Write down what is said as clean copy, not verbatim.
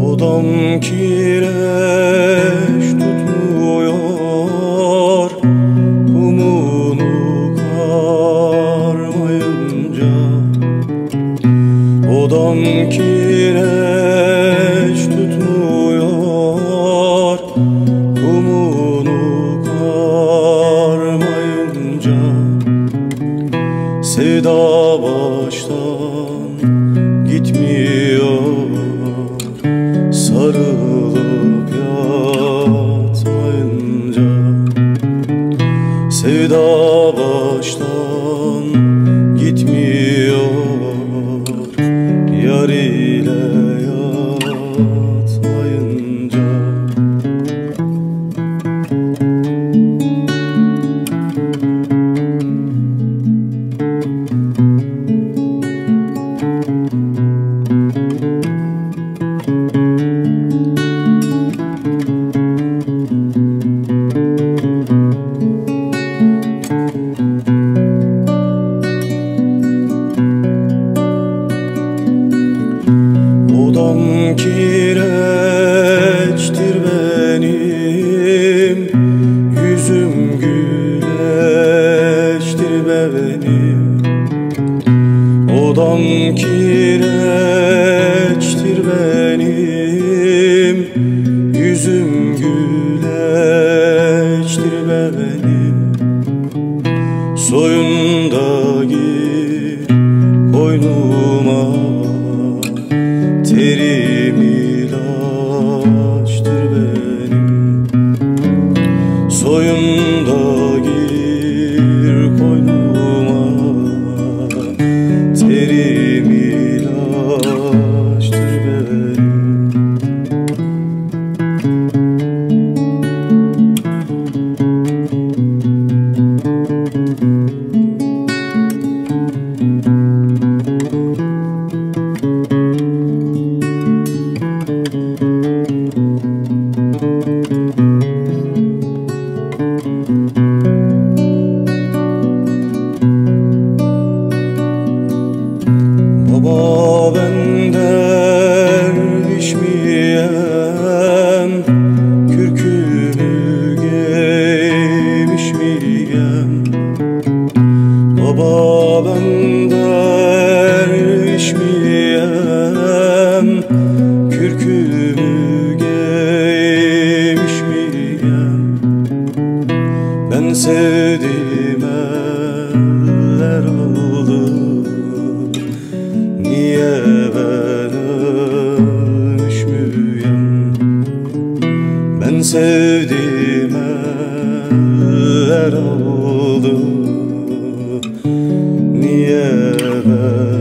Odam kireç tutmuyor, kumunu karmayınca. Odam kireç tutmuyor, kumunu karmayınca. Sevda baştan gitmiyor, sarılıp yatmayınca. Sevda baştan gitmiyor, yar ile yatmayınca. Odam kireçtir benim, yüzüm güleçtir benim. Odam kireçtir benim, yüzüm güleçtir benim. Soyun da gir koynuma, terim ilaçtır benim. Soyun da gir koynuma, terim ilaçtır benim. Baba ben derviş miyem, kürkümü giymiş miyem? Baba ben derviş miyem, kürkümü giymiş miyem? Ben sevdim eller aldı, niye ben ölmüş müyem? Ben sevdim eller aldı, niye ben